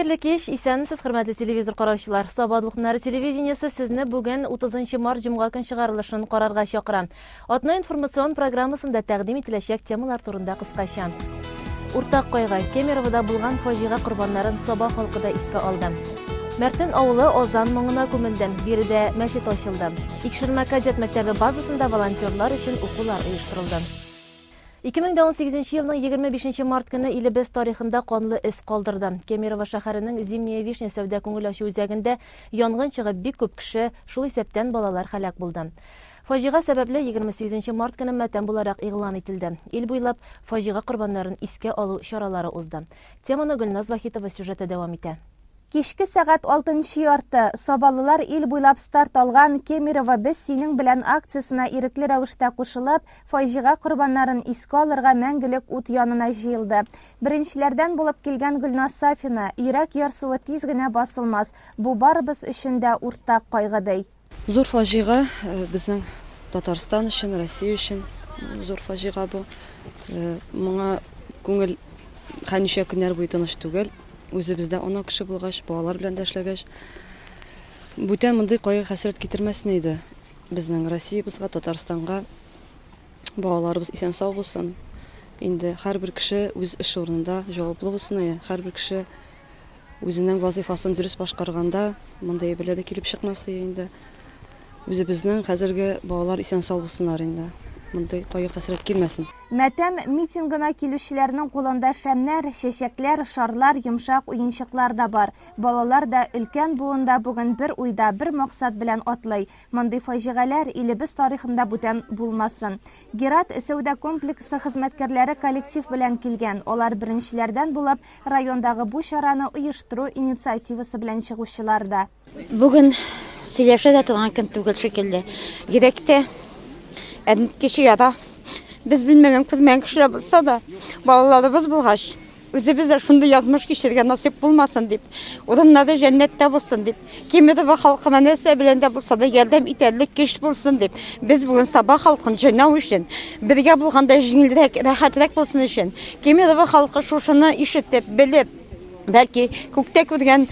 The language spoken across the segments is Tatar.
Хәерле кич, исәнмесез, хөрмәтле телевизор караучылар. Сабадлык нәре телевидениесе сезне бүген 30 март җомга көн чыгарылышын карарга чакыра. Атна информацион программасында тәкъдим ителәчәк темалар турында кыскача. Уртак кайгы, Кемеровда булган фаҗига курбаннарын Саба халкы да искә алды. Мәртин авылы Озан моңына күмелде. Биредә мәчет ачылды. Икшермә кадет мәктәбе базасында волонтерлар өчен укулар оештырылды. 2018 елның 25 март көне илебез тарихында канлы эз калдырды. Кемерово шәһәренең Зимняя Вишня сәүдә күңел ачу үзәгендә янгын чыгып бик күп кеше, шул исәптән балалар һәлак булды. Фаҗига сәбәпле 28 март көне матәм буларак игълан ителде. Ил буйлап фаҗига курбаннарын искә алу чаралары узды. Теманы Гөлназ Вахитова сюжеты дәвам итә. Кичке сәгать 6 ярты Сабалылар ил буйлап старт алган Кемерово без синең белән акциясына ирекле рәвештә кушылып, фаҗига курбаннарын искә алырга мәңгелек ут янына җыелды. Беренчеләрдән булып килгән Гөлназ Сафина, йөрәк ярсуы тиз генә басылмас. Бу барыбыз өчен дә уртак кайгыдый. Зур фаҗига безнең Татарстан өчен, Россия өчен зур фаҗига бу. Моңа күңел хәнишә көннәр буе тыныч түгел. Үзебездә ана кеше булгач, балалар белән дә эшләгәч, бүтән мондый кайгы хәсрәт китермәсен иде. Безнең Россиябызга, Татарстанга балаларыбыз исән сау булсын. Инде һәрбер кеше үз эш урынында җаваплы булсын, һәрбер кеше үзенең вазифасын дөрес башкарганда мондый әйберләр килеп чыкмасы инде. Үзебезнең хәзерге балалар исән сау булсыннар инде. Мондый кайгы хәсрәт килмәсен. Матәм митингына килүчеләрнең кулында шәмнәр, чәчәкләр, шарлар, йомшак уенчыклар да бар. Балалар да өлкән буында бүген бер уйда, бер максат белән атлый. Мондый фаҗигаләр илебез тарихында бүтән булмасын. Герат сәүдә комплексы хезмәткәрләре коллектив белән килгән. Алар беренчеләрдән булып райондагы бу чараны оештыру инициативасы белән чыгучылар да. Бүген сөйләшә дә торган көн түгел шикелле. Гирәктә кеше яда. Без белмәгән күрмәгән кешеләр булса да, балаларыбыз булгач, үзебез шундый язмыш кичергә насыйп булмасын дип, урыннары җәннәттә булсын дип, Кемерово халкына нәрсә белән дә булса да ярдәм итәрлек кеш булсын дип, без бүген Саба халкын җыйнау өчен, бергә булганда җиңелрәк, рәхәтрәк булсын өчен, Кемерово халкы шушыны ишетеп, белеп, бәлки күктә күргән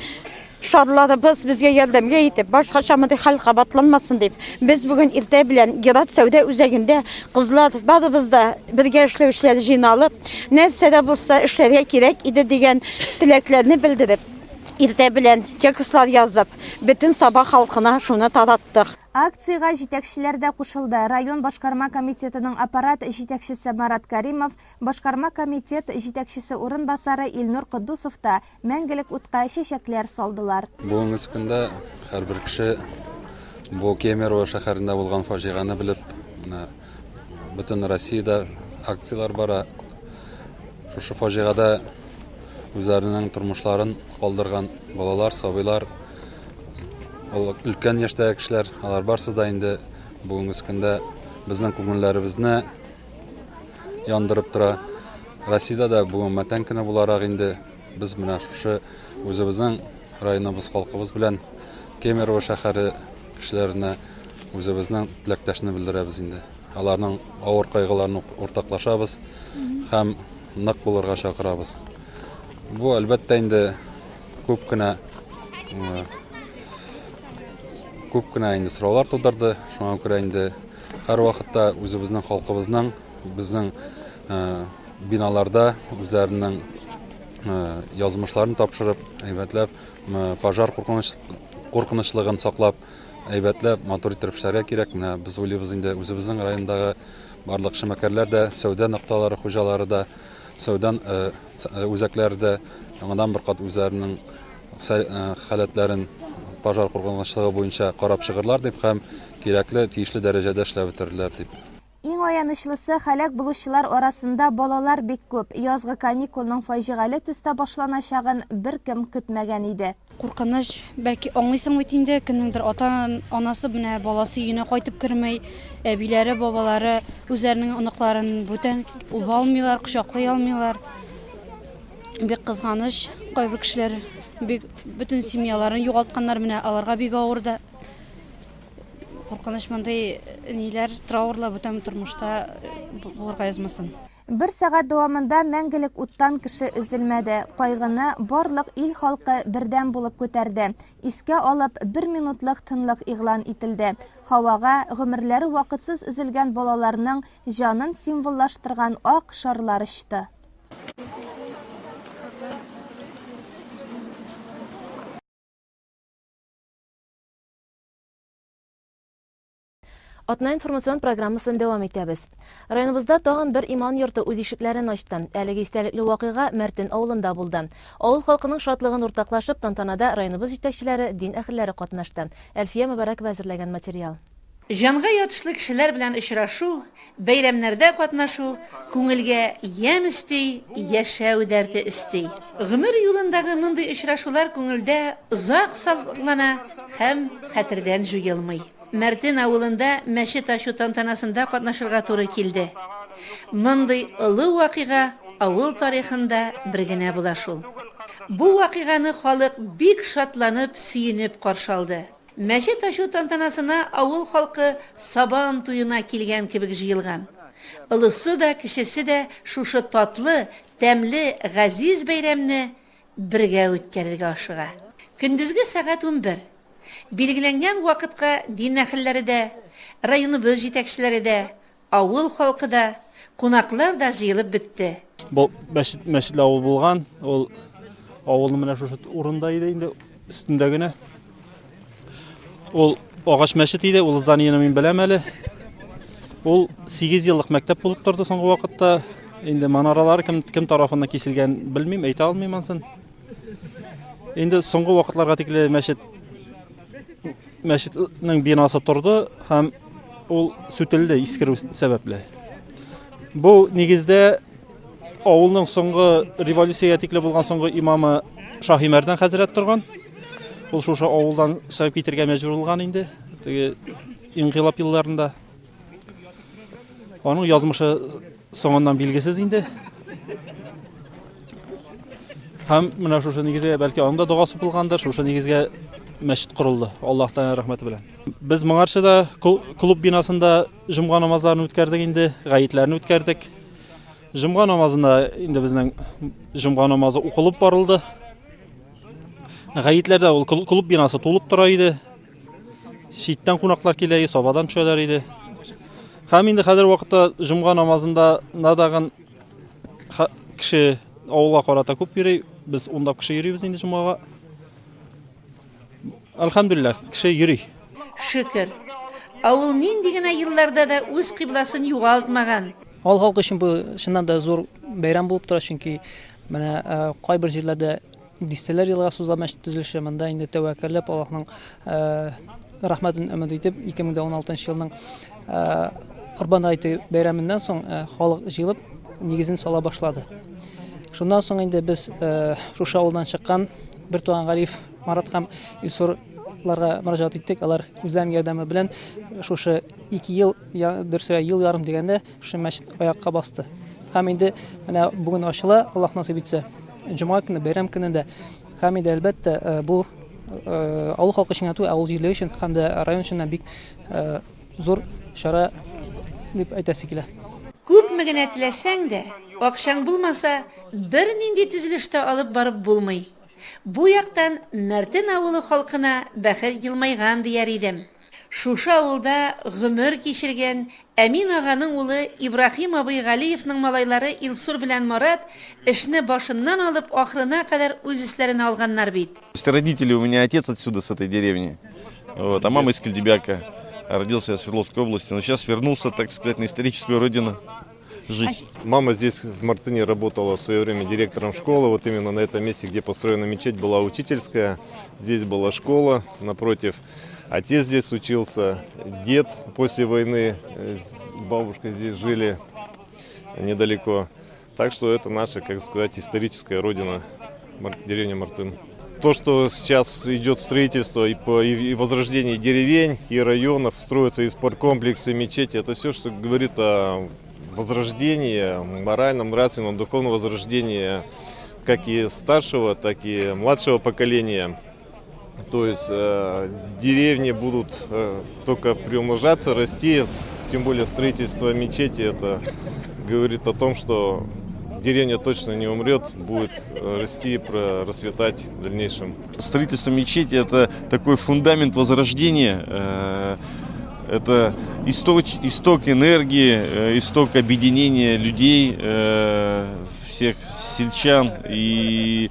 шарларыбыз безгә ярдәмгә итеп, башкача мондый хәл кабатланмасын дип, без бүген иртә белән Герат сәүдә үзәгендә кызлар барыбыз да бергә эшләүчеләр җыйналып, нәрсә дә булса эшләргә кирәк иде дигән теләкләрне белдереп, иртә белән текстлар язып, бөтен Саба халкына шуны тараттык. Акцияга җитәкчеләр дә кушылды. Район башкарма комитетының аппарат җитәкчесе Марат Каримов, башкарма комитет җитәкчесе урынбасары Илнур Кудусов та мәңгелек утка чәчәкләр салдылар. Бүгенге көндә һәрбер кеше бу Кемерово шәһәрендә булган фаҗиганы белеп, бөтен Россиядә акциялар бара. Шушы фаҗигада үзләренең тормышларын калдырган балалар, сабыйлар, өлкән яшьтәге кешеләр, алар барсы да инде бүгенге көндә безнең күңелләребезне яндырып тора. Россиядә дә бүген матәм көне буларак инде без менә шушы үзебезнең районыбыз халкыбыз белән Кемерово шәһәре кешеләренә үзебезнең теләктәшне белдерәбез инде. Аларның авыр кайгыларын уртаклашабыз һәм нык булырга чакырабыз. Бу әлбәттә инде күп кенә инде сораулар тудырды. Шуңа күрә инде һәр вакытта үзебезнең халкыбызның безнең биналарда үзләренең язмышларын тапшырып, әйбәтләп пожар куркынычлыгын саклап, әйбәтләп матур итеп эшләргә кирәк. Менә без уйлыйбыз инде үзебезнең райондагы барлык шәмәкәрләр дә, сәүдә нокталары хуҗалары да, сәүдә үзәкләре дә яңадан бер кат үзләренең халәтләрен пожар куркынычлыгы буенча карап чыгырлар дип һәм кирәкле тиешле дәрәҗәдә эшләп бетерерләр дип. Иң аянычлысы һәлак булучылар арасында балалар бик күп. Язгы каникулның фаҗигале төстә башланачагын беркем көтмәгән иде. Куркыныч, бәлки аңлыйсың бит инде, кемнеңдер ата-анасы менә баласы өенә кайтып кермәй, әбиләре, бабалары үзләренең оныкларын бүтән уба алмыйлар, кочаклый алмыйлар. Бик кызганыч, кайбер кешеләр bütün семьяларын югалтканнар, менә аларга бик авыр да. Куркыныч мондый ниләр, траурлар бүтән тормышта булырга язмасын. 1 сәгать дәвамында мәңгелек уттан кеше өзелмәде. Кайгыны барлык ил халкы бердәм булып күтәрде. Искә алып 1 минутлык тынлык игълан ителде. Һавага гомерләре вакытсыз өзелгән балаларның җанын символлаштырган ак шарлар очты. Атна информацион программасын дәвам итәбез. Районыбызда тагын бер иман йорты үз ишекләрен ачты. Әлеге истәлекле вакыйга Мәртин авылында булды. Авыл халкының шатлыгын уртаклашып, тантанада районыбыз җитәкчеләре, дин әһелләре катнашты. Әлфия Мөбарәк әзерләгән материал. Жанга ятышлы кешеләр белән очрашу, бәйрәмнәрдә катнашу, күңелгә ямь өсти, яшәү дәрте өсти. Гомер юлындагы мондый очрашулар күңелдә озак саклана һәм хәтердән җуелмый. Мәртин авылында мәчет ачу тантанасында катнашырга туры килде. Мондый олы вакыйга авыл тарихында бер генә була шул. Бу вакыйганы халык бик шатланып, сөенеп каршы алды. Мәчет ачу тантанасына авыл халкы сабан туена килгән кебек җыелган. Олысы да, кешесе дә шушы татлы, тәмле, газиз бәйрәмне бергә үткәрергә ашыга. Көндезге сәгать 11. Билгеләнгән вакытка дин әһелләре дә, районыбыз җитәкчеләре дә, авыл халкы да, кунаклар да җыелып бетте. Бу мәчетле авыл булган, ул авылның менә шушы урында иде инде өстендә генә. Ул агач мәчет иде, ул зданияны мин беләм әле. Ул 8 еллык мәктәп булып торды соңгы вакытта. Инде манаралары кем тарафыннан киселгән белмим, әйтә алмыйм ансын. Инде соңгы вакытларга тикле мәчетнең бинасы торды һәм ул сүтелде искерү сәбәпле. Бу нигездә авылның соңгы революциягә тикле булган соңгы имамы Шаһимәрдән хәзрәт торган. Ул шушы авылдан чыгып китәргә мәҗбүр булган инде. Теге инкыйлаб елларында. Аның язмышы соңыннан билгесез инде. Һәм менә шушы нигезгә бәлки анда дугасы булгандыр, шушы нигезгә мәчет корылды. Аллаһтан рәхмәте белән. Без моңарчыда клуб бинасында җомга намазларын үткәрдек инде, гаетләрне үткәрдек. Җомга намазында инде безнең җомга намазы укылып барылды. Гаетләрдә ул клуб бинасы тулып тора иде. Читтән кунаклар килә, сабадан төшәләр иде. Һәм инде хәзер вакытта җомга намазында надаган кеше авылга карата күп йөри. Без ундап кеше йөрибез инде җомгага. Әлхәмдүлилләх, кеше йөри. Шөкер. Авыл нинди генә елларда да үз кыйбласын югалтмаган. Авыл халкы өчен бу чыннан да зур бәйрәм булып тора, чөнки менә кайбер җирләрдә дистәләр елга сузылган мәчет төзелеше, монда инде тәвәккәлләп Аллаһның рәхмәтен өмет итеп 2016 елның Корбан айте бәйрәменнән соң халык җыелып нигезен сала башлады. Шуннан соң инде без шушы авылдан чыккан бер туган Галиф, Марат һәм Илсурларга мөрәҗәгать иттек. Алар үзләренең ярдәме белән шушы 2 ел, дөресрәк ел ярым дигәндә шушы мәчет аякка басты. Һәм инде менә бүген ачыла, Аллаһ насыйп итсә, җомга көне, бәйрәм көнендә. Һәм инде әлбәттә бу авыл халкы өчен, авыл җирлеге өчен һәм дә район өчен бик зур чара дип әйтәсе килә. Күпме генә теләсәң дә, акчаң булмаса, бер нинди төзелештә алып барып булмый. Бу яктан Мәртин авылы халкына бәхет елмайган дияр идем. Шушы авылда гомер кичергән Әмин аганың улы Ибрахим абый Галиевның малайлары Илсур белән Марат эшне башыннан алып ахырына кадәр үз өсләренә алганнар бит. Родители у меня отец отсюда, с этой деревни, вот, а мама из Кельдебяка. Родился я в Свердловской области, но сейчас вернулся, так сказать, на историческую родину жить. Мама здесь в Мартыне работала в свое время директором школы. Вот именно на этом месте, где построена мечеть, была учительская. Здесь была школа напротив. Отец здесь учился. Дед после войны с бабушкой здесь жили недалеко. Так что это наша, как сказать, историческая родина, деревня Мартын. То, что сейчас идет строительство и возрождение деревень, и районов, строятся и спорткомплексы, мечети, это все, что говорит о возрождении, моральном, нравственном, духовном возрождении как и старшего, так и младшего поколения. То есть деревни будут только приумножаться, расти, тем более строительство мечети, это говорит о том, что деревня точно не умрет, будет расти и расцветать в дальнейшем. Строительство мечети – это такой фундамент возрождения, это исток энергии, исток объединения людей, всех сельчан и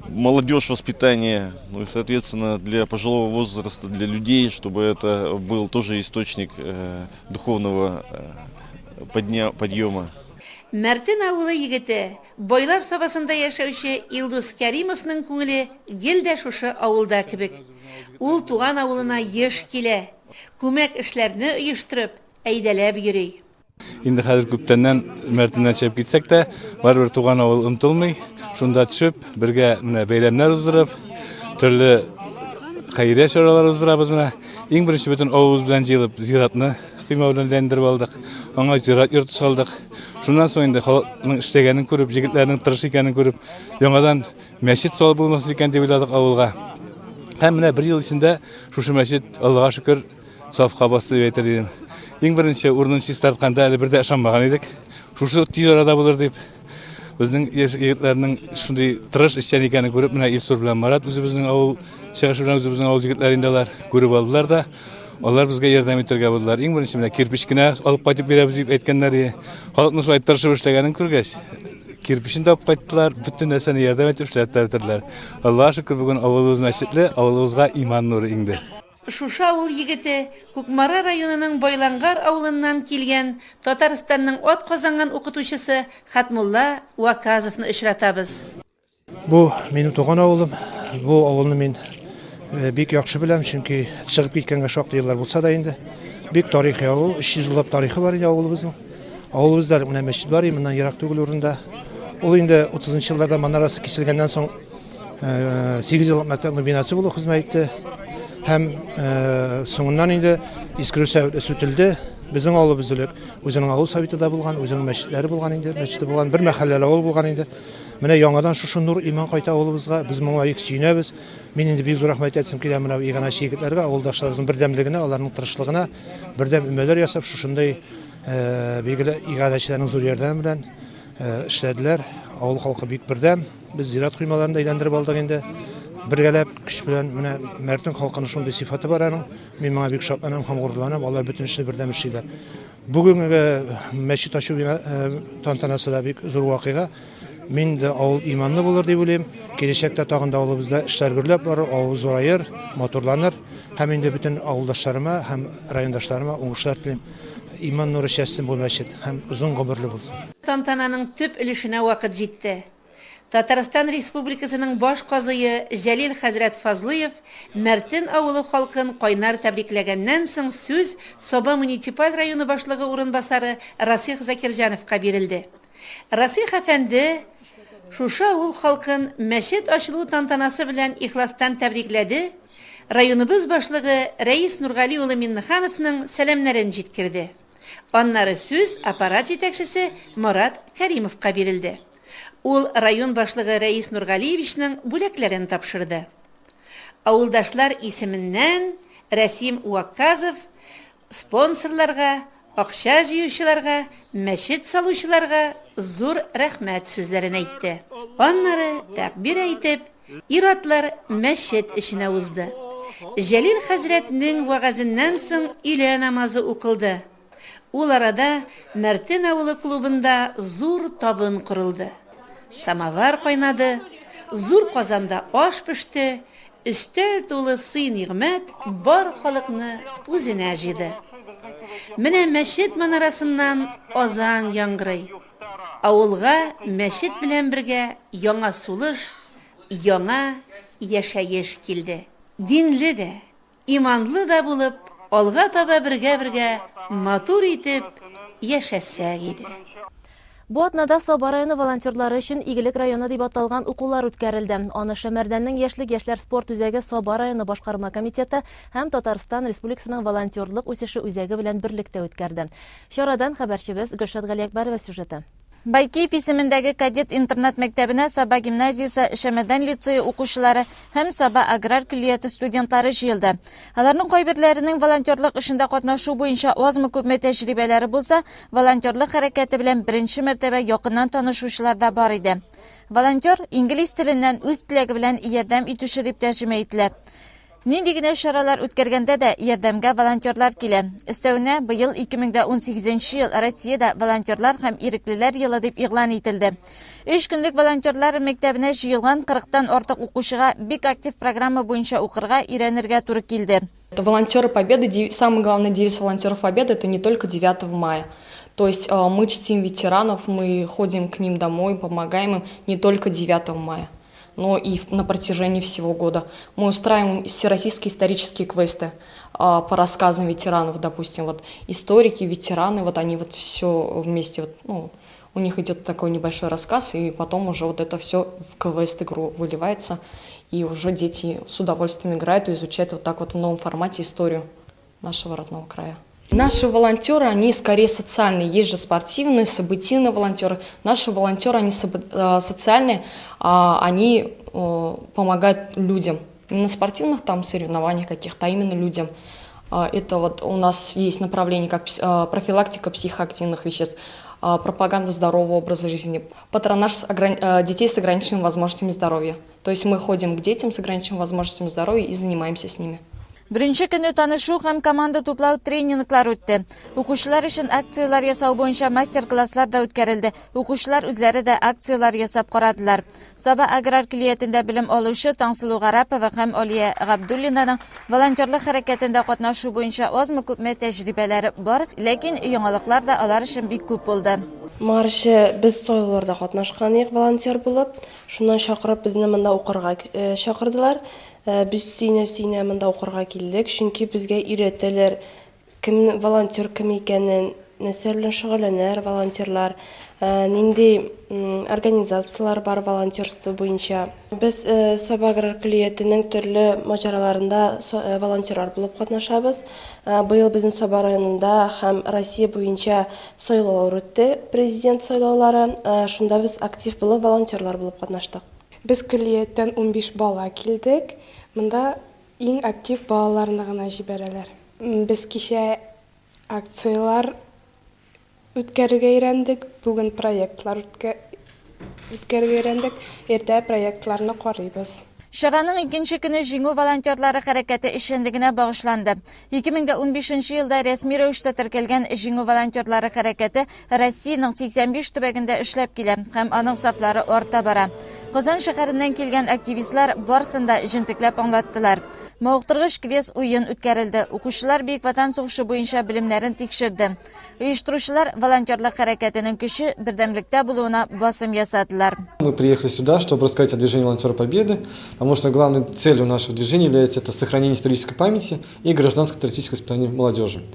молодежь воспитания, ну и, соответственно, для пожилого возраста, для людей, чтобы это был тоже источник духовного подъема. Мәртин авылы егете, бойлар сабасында яшәүче Илдус Кәримовның күңеле гел дә шушы авылда кебек. Ул туган авылына еш килә, күмәк эшләрне оештырып, әйдәләп йөри. Инде хәзер күптәннән Мәртиннән чыгып китсәк тә, барыбер туган авыл онытылмый. Шунда төшеп, бергә менә бәйрәмнәр уздырып, төрле хәйрия чаралар уздырабыз менә. Иң беренче бөтен авыз белән җыелып, зиратны кыйма белән ләндереп алдык. Аңа зират йорты салдык. Шуннан соң инде халыкның эшләгәнен күреп, җегетләрнең тырыш икәнен күреп, яңадан мәчет салып булмасын икән дип уйладык авылга. Һәм менә бер ел эчендә шушы мәчет, Аллага шөкер, сафка басты дип әйтер идем. Иң беренче урынын чистартканда әле бер дә ышанмаган идек. Шушы тиз арада булыр дип. Безнең егетләрнең шундый тырыш эшчән икәнен күреп, менә Илсур белән Марат үзебезнең авыл чыгышы белән үзебезнең авыл егетләре инделәр, күреп алдылар да. Алар безгә ярдәм итәргә булдылар. Иң беренче менә кирпич кенә алып кайтып бирәбез дип әйткәннәр. Халыкны шулай тырышып эшләгәнен күргәч, кирпичен тапып кайттылар, бөтен нәрсәне ярдәм итеп эшләп бетерделәр. Аллага шөкер, бүген авылыбыз мәчетле, авылыбызга иман нуры иңде. Шушы авыл егете Күкмара районының Байлангар авылыннан килгән Татарстанның ат казанган укытучысы Хатмулла Ваказовны очратабыз. Бу минем туган авылым. Бу авылны мин бик яхшы беләм, чөнки чыгып киткәнгә шактый еллар булса да инде. Бик тарихи авыл, 300 еллап тарихы бар инде авылыбызның. Авылыбызда менә мәчет бар, моннан ерак түгел урында. Ул инде 30-нчы елларда манарасы киселгәннән соң 8 еллык мәктәпнең бинасы булып хезмәт итте. Һәм соңыннан инде искерү сәбәпле сүтелде. Безнең авылыбыз үзенең авыл советында булган, үзенең мәчетләре булган инде, мәчете булган, бер мәхәлләле авыл булган инде. Менә яңадан шушы нур иман кайта авылыбызга, без моңа бик сөенәбез. Мин инде бик зур рәхмәт әйтсем килә менә иганәче егетләргә, авылдашларыбызның бердәмлегенә, аларның тырышлыгына, бердәм өмәләр ясап, шушындай билгеле иганәчеләрнең зур ярдәме белән эшләделәр. Авыл халкы бик бердәм. Без зират кыймаларын да әйләндереп алдык инде. Бергәләп көч белән менә Мәртин халкының шундый сыйфаты бар аның. Мин моңа бик шатланам һәм горурланам. Алар бөтен эшне бердәм эшлиләр. Бүгенге мәчет ачу тантанасы да бик зур вакыйга. Мин дә авыл иманлы булыр дип уйлыйм. Киләчәктә тагын да авылыбызда эшләр гөрләп барыр, авыл зурайыр, моторланыр. Һәм инде бөтен авылдашларыма һәм райондашларыма уңышлар телим. Иман нуры чәчсен бу мәчет һәм озын гомерле булсын. Тантананың төп өлешенә вакыт җитте. Татарстан Республикасының баш казые Җәлил хәзрәт Фазлыев Мәртин авылы халкын кайнар тәбрикләгәннән соң сүз Саба муниципаль районы башлыгы урынбасары Расих Закирҗановка бирелде. Расих әфәнде шушы авыл халкын мәчет ачылу тантанасы белән ихластан тәбрикләде. Районыбыз башлыгы Рәис Нургали улы Миннехановның сәламнәрен җиткерде. Аннары сүз аппарат җитәкчесе Марат Кәримовка бирелде. Ул район башлыгы Рәис Нургалиевичның бүләкләрен тапшырды. Авылдашлар исеменнән Рәсим Уаказов спонсорларга, акча җыючыларга, мәчет салучыларга зур рәхмәт сүзләрен әйтте. Аннары тәкбир әйтеп, ир-атлар мәчет эшенә узды. Җәлил хәзрәтнең вәгазеннән соң илә намазы укылды. Ул арада Мәртин авылы клубында зур табын корылды. Самовар кайнады, зур казанда аш пеште, өстәл тулы сый-нигъмәт бар халыкны үзенә җыйды. Менә мәчет манарасыннан азан яңгырый. Авылга мәчет белән бергә яңа сулыш, яңа яшәеш килде. Динле дә, иманлы да булып, алга таба бергә матур итеп яшәсәк иде. Бу атнада Саба районы волонтерлары өчен Игелек районы дип аталган укулар үткәрелде. Аны Шәмәрдәннең яшьлек спорт үзәге Саба районы башкарма комитеты һәм Татарстан Республикасының волонтерлык үсеше үзәге белән берлектә үткәрде. Чарадан хәбәрчебез Гөлшат Галиәкбәрова сюжеты. Байкеев исемендәге кадет интернат мәктәбенә Саба гимназиясы, Шәмәрдән лицейы укучылары һәм Саба аграр көллияте студентлары җыелды. Аларның кайберләренең волонтерлык эшендә катнашу буенча азмы күпме тәҗрибәләре булса, волонтерлык хәрәкәте белән беренче мәртәбә якыннан танышучылар да бар иде. Волонтер инглиз теленнән үз теләге белән ярдәм итүче дип тәрҗемә ителә. Нинди генә чаралар үткәргәндә дә ярдәмгә волонтерлар килә. Өстәвенә, быел 2018 ел Россиядә волонтерлар һәм иреклеләр елы дип игълан ителде. 3 көнлек волонтерлар мәктәбенә җыелган 40-тан артык укучыга бик актив программа буенча укырга, өйрәнергә туры килде. Волонтеры Победы, самый главный девиз волонтеров Победы — это не только 9 мая. То есть мы чтим ветеранов, мы ходим к ним домой, помогаем им не только 9 мая. Но и на протяжении всего года. Мы устраиваем всероссийские исторические квесты по рассказам ветеранов, допустим, вот историки, ветераны, вот они вот все вместе, вот, ну, у них идет такой небольшой рассказ, и потом уже вот это все в квест-игру выливается, и уже дети с удовольствием играют и изучают вот так вот в новом формате историю нашего родного края. Наши волонтеры, они скорее социальные, есть же спортивные, событийные волонтеры. Наши волонтеры, они социальные, они помогают людям. Не на спортивных там соревнованиях каких-то, а именно людям. Это вот у нас есть направление как профилактика психоактивных веществ, пропаганда здорового образа жизни, патронаж детей с ограниченными возможностями здоровья. То есть мы ходим к детям с ограниченными возможностями здоровья и занимаемся с ними. Беренче көнне танышу һәм команда туплау тренинглар үтте. Укучылар өчен акциялар ясау буенча мастер-класслар да үткәрелде. Укучылар үзләре дә акциялар ясап карадылар. Саба аграр көллиятендә белем алучы Таңсылу Гарапова һәм Алия Габдуллинаның волонтерлык хәрәкәтендә катнашу буенча азмы күпме тәҗрибәләре бар, ләкин яңалыклар да алар өчен бик күп булды. Маршы без сойларда катнашкан идек волонтер булып, шуннан чакырып безне монда укырга чакырдылар. Biz сөйнә монда укырга килдек, чөнки безгә өйрәтәләр кем волонтер кем икәнен, нәрсә белән шөгыльләнәләр волонтерлар, нинди организациялар бар волонтерство буенча. Без Саба аграр көллиятенең төрле маҗараларында волонтерлар булып катнашабыз. Быел безнең Саба районында һәм Россия буенча сайлаулар үтте, президент сайлаулары. Шунда без актив булып волонтерлар булып катнаштык. Biz külliyetten 15 bala kildik. Mında en aktif balalarını gına jibərələr. Biz kişə aksiyalar ütkərgə öyrəndik. Bugün proyektlar ütkərgə öyrəndik. Ertə proyektlarını qarıyız. Шараның икенче көне җиңү волонтерлары хәрәкәте эшчәнлегенә багышланды. 2015 елда рәсми рәвештә теркәлгән җиңү волонтерлары хәрәкәте Россиянең 85 төбәгендә эшләп килә һәм аның сафлары арта бара. Казан шәһәреннән килгән активистлар барсын да җентекләп аңлаттылар. Мавыктыргыч квест уен үткәрелде. Укучылар Бөек Ватан сугышы буенча белемнәрен тикшерде. Оештыручылар волонтерлык хәрәкәтенең көче бердәмлектә булуына басым ясадылар. Мы приехали сюда, чтобы рассказать о движении волонтеров Победы, потому что главной целью нашего движения является это сохранение исторической памяти и гражданско-патриотическое воспитание молодежи.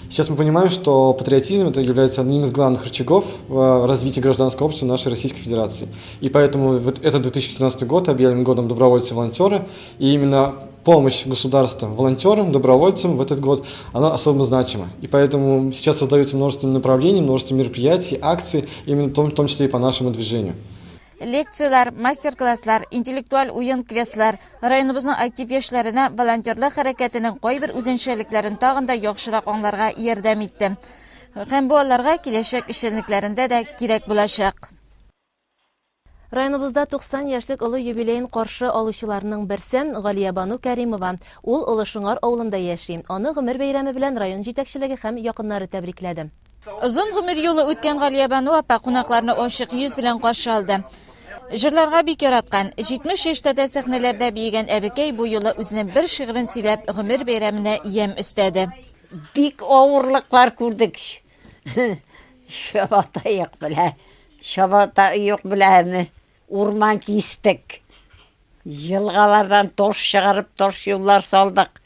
Сейчас мы понимаем, что патриотизм это является одним из главных рычагов в развитии гражданского общества нашей Российской Федерации. И поэтому этот 2017 год объявлен годом добровольца-волонтера, и именно помощь государства волонтерам, добровольцам в этот год, она особо значима. И поэтому сейчас создается множество направлений, множество мероприятий, акций, именно в том числе и по нашему движению. Лекциялар, мастер-класслар, интеллектуаль уен квестлар районыбызның актив яшьләренә волонтерлык хәрәкәтенең кайбер үзенчәлекләрен тагын да яхшырак аңларга ярдәм итте. Һәм бу аларга киләчәк эшчәнлекләрендә дә кирәк булачак. Районыбызда 90 яшьлек олы юбилейн каршы алучыларның берсен Галия Бану Кәримова. Ул Олы Шыңар авылында яши. Аны гомер бәйрәме белән район җитәкчелеге һәм якыннары тәбрикләде. Озын гомер юлы үткән Галия Бану апа кунакларны ачык йөз белән каршы алды. Җырларга бик яраткан, 70 яшьтә сәхнәләрдә биегән әбекәй бу юлы үзенең бер шигырен сөйләп гомер бәйрәменә ям өстәде. Бик авырлыклар күрдек. Шабата юк беләме? Урман кистек. Җылгалардан тош чыгарып, тош юллар салдык.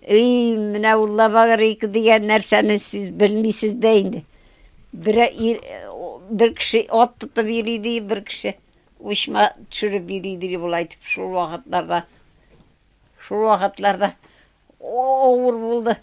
Менә улла багыр ике дигән нәрсәне сез белмисез дә инде. Бер кеше ат тотып йөри, бер кеше учма төшереп йөри булай дип шул вакытларда авыр булды.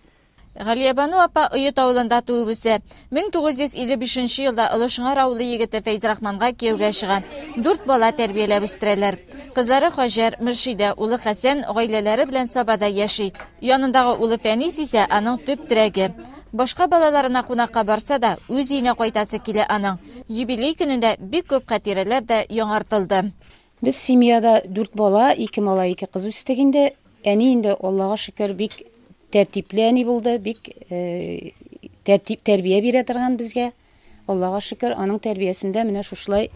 Галиябану апа Ыйыт авылында туып үсә. 1955 елда Ылышыңар авылы егете Фәйзрахманга кияүгә чыга. 4 бала тәрбияләп үстерәләр. Кызлары Хаҗар, Мөршидә, улы Хәсән гаиләләре белән Сабада яши. Янындагы улы Фәнис исә аның төп терәге. Башка балаларына кунакка барса да, үз өенә кайтасы килә аның. Юбилей көнендә бик күп хатирәләр дә яңартылды. Без семьяда 4 бала, 2 малай, 2 кыз үстек инде. Әни инде Аллага шөкер бик тәртипле әни булды, бик тәрбия бирә торган безгә. Аллага шөкер, аның тәрбиясендә менә шушылай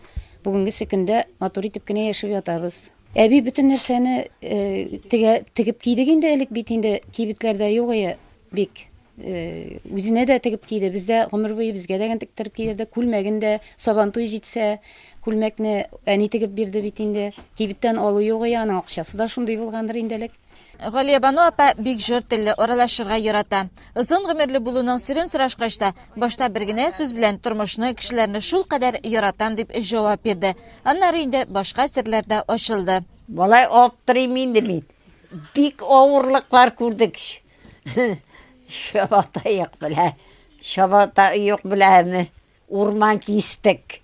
бүгенге көндә матур итеп кенә яшәп ятабыз. Әби бөтен нәрсәне тегеп кийдек инде, элек бит инде кибетләрдә юк иде бик. Үзенә дә тегеп кийде. Бездә гомер буе безгә дә тегеп кийдерде. Күлмәгендә сабантуй җитсә, күлмәкне әни тегеп бирде бит инде. Кибеттән алу юк иде, аның акчасы да шундый булгандыр инде элек. Галиябану апа бик җыр телле, аралашырга ярата. Озын гомерле булуның сирен сорашкач та, башта бер генә сүз белән тормышны, кешеләрне шул кадәр яратам дип җавап бирде. Аннары инде башка серләр дә ачылды. Болай аптырыйм инде мин. Бик авырлыклар күрдек. Шабата юк беләме? Урман кистек.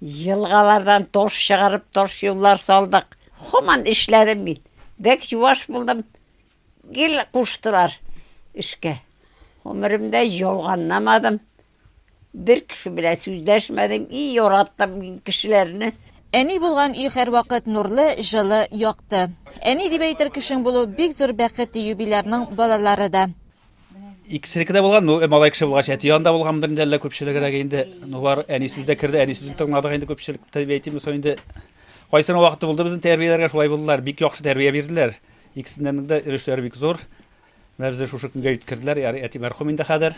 Җылгалардан тош чыгарып, тош юллар салдык. Һаман эшләдем мин. Бәк юаш булдым. Гел куштылар эшкә. Гомеремдә ялганламадым. Бер кеше белән сүзләшмәдем. И яраттым кешеләрне. Әни булган үй һәр вакыт нурлы, җылы, якты. Әни дип әйтер кешең булу бик зур бәхет юбилярның балалары да. Икесенекедә булган, малай кеше булгач, әти янда булганмындыр инде, әллә күпчелегрәк инде. Бар әни сүздә керде, әни сүзен тыңладык инде күпчелек тәрбия итеп, инде кайсының вакыты булды безнең тәрбияләргә шулай булдылар. Бик яхшы тәрбия бирделәр. Икесеннән дә өлешләре бик зур. Менә безне шушы көнгә җиткерделәр. Яри әти мәрхүм инде хәзер.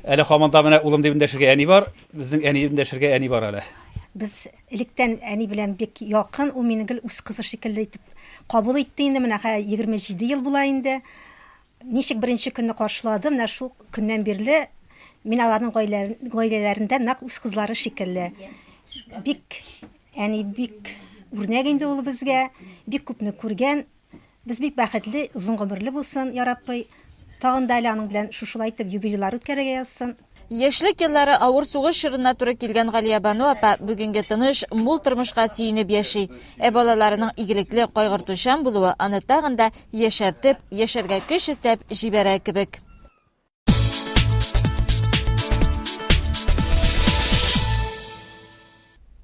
Әле һаманда менә улым дип эндәшергә әни бар, безнең әни дип эндәшергә әни бар әле. Без электән әни белән бик якын, ул мине гел үз кызы шикелле итеп кабул итте инде. Менә 27 ел була инде. Ничек беренче көнне каршылады, менә шул көннән бирле мин аларның гаиләләрендә нәкъ үз кызлары шикелле. Бик әни бик үрнәк инде ул безгә, бик күпне күргән. Без бик бәхетле, озын гомерле булсын, я Рабби. Тагын да аның белән шушылай итеп юбилейлар үткәрергә язсын. Яшьлек еллары авыр сугыш чорына туры килгән Галиябану апа бүгенге тыныч, мул тормышка сөенеп яши. Балаларының игелекле, кайгыртучан булуы аны тагын да яшәртеп, яшәргә көч истәп җибәрә кебек.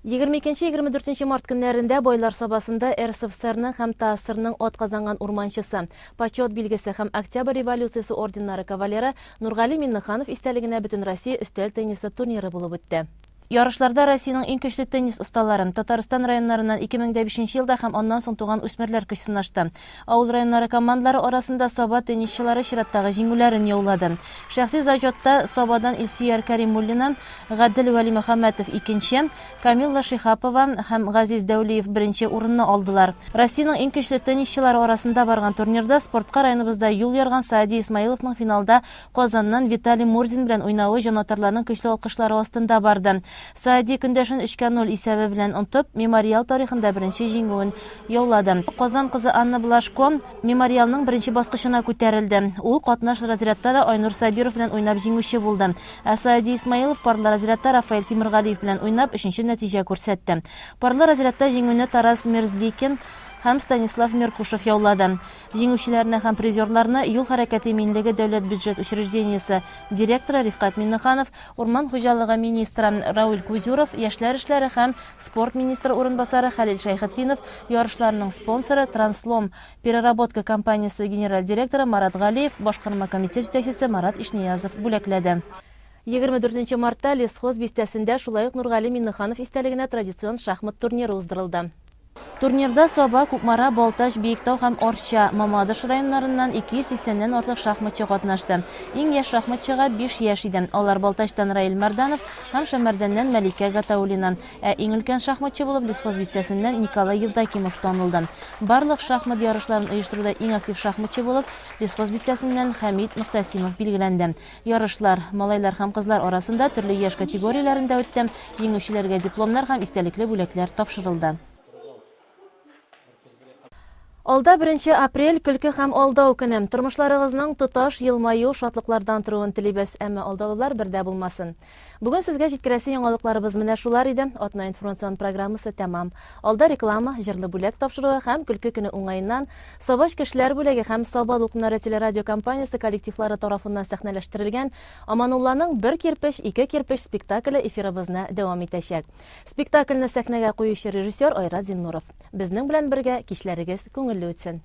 22-24 март көннәрендә Бойлар сабасында РСФСРның һәм ТАССРның атказанган урманчысы, почет билгесе һәм Октябрь революциясе орденнары кавалеры Нургали Минниханов истәлегенә бөтен Россия өстәл теннисы турниры булып үтте. Ярышларда Россиянең иң көчле теннис осталарын Татарстан районнарыннан 2005 елда һәм аннан соң туган үсмерләр көч сынашты. Авыл районнары командалары арасында Саба теннисчылары чираттагы җиңүләрен яулады. Шәхси зачетта Сабадан Илсөяр Кәримуллина, Гадел Вәли Мөхәммәтов 2-нче, Камилла Шихапова һәм Газиз Дәүлиев 1-нче урынны алдылар. Россиянең иң көчле теннисчылары арасында барган турнирда спортка районыбызда юл ярган Саади Исмаиловның финалда Казаннан Виталий Мурзин белән уйнавы җанатарларның көчле алкышлары астында барды. Саади көндәшен 3-0 исәбе белән онтып, мемориал тарихында беренче җиңүен яулады. Казан кызы Анна Блашко мемориалның беренче баскычына күтәрелде. Ул катнаш разрядта да Айнур Сабиров белән уйнап җиңүче булды. Саади Исмаилов парлы разрядта Рафаэль Тимиргалиев белән уйнап 3-нче нәтиҗә күрсәтте. Парлы разрядта җиңүне Тарас Мерзликин һәм Станислав Меркушев яулады. Җиңүчеләрне һәм призерларны юл хәрәкәте минлеге дәүләт бюджет учреждениесе директоры Рифкат Минниханов, Урман хуҗалыгы министры Рауль Кузюров, яшьләр эшләре һәм спорт министры урынбасары Хәлил Шәйхетдинов, ярышларның спонсоры Транслом переработка компаниясе генераль директоры Марат Галиев, башкарма комитет җитәкчесе Марат Ишниязов бүләкләде. 24 мартта Лесхоз бистәсендә шулай ук Нургали Минниханов истәлегенә традицион шахмат турниры уздырылды. Турнирда Саба, Кукмара, Балташ, Биектау һәм Орча, Мамадыш районнарыннан 280-нән артык шахматчы катнашты. Иң яшь шахматчыга 5 яшь иде. Алар Балташтан Раил Мәрданов һәм Шәмәрдәннән Мәликә Гатаулина. Иң өлкән шахматчы булып Лесхоз бистәсеннән Николай Евдокимов танылды. Барлык шахмат ярышларын оештыруда иң актив шахматчы булып Лесхоз бистәсеннән Хәмид Мөхтәсимов билгеләнде. Ярышлар малайлар һәм кызлар арасында төрле яшь категорияләрендә үтте. Җиңүчеләргә дипломнар һәм истәлекле бүләкләр тапшырылды. Алда 1 апрель көлке һәм алдау көне. Тормышларыгызның тоташ елмаю шатлыклардан торуын телибез, әмма алдалулар бердә булмасын. Бүген сезгә җиткерәсе яңалыкларыбыз менә шулар иде. Атна информацион программасы тәмам. Алда реклама, җырлы бүләк тапшыруы һәм көлке көне уңаеннан Сабаш кешеләр бүләге һәм Сабадлык нары телерадио компаниясе коллективлары тарафыннан сәхнәләштерелгән Аманулланың «Бер кирпеч, ике кирпеч» спектакле эфирыбызны дәвам итәчәк. Спектакльне сәхнәгә куючы режиссер Айрат Зиннуров. Безнең белән бергә кичләрегез күңелле үтсен.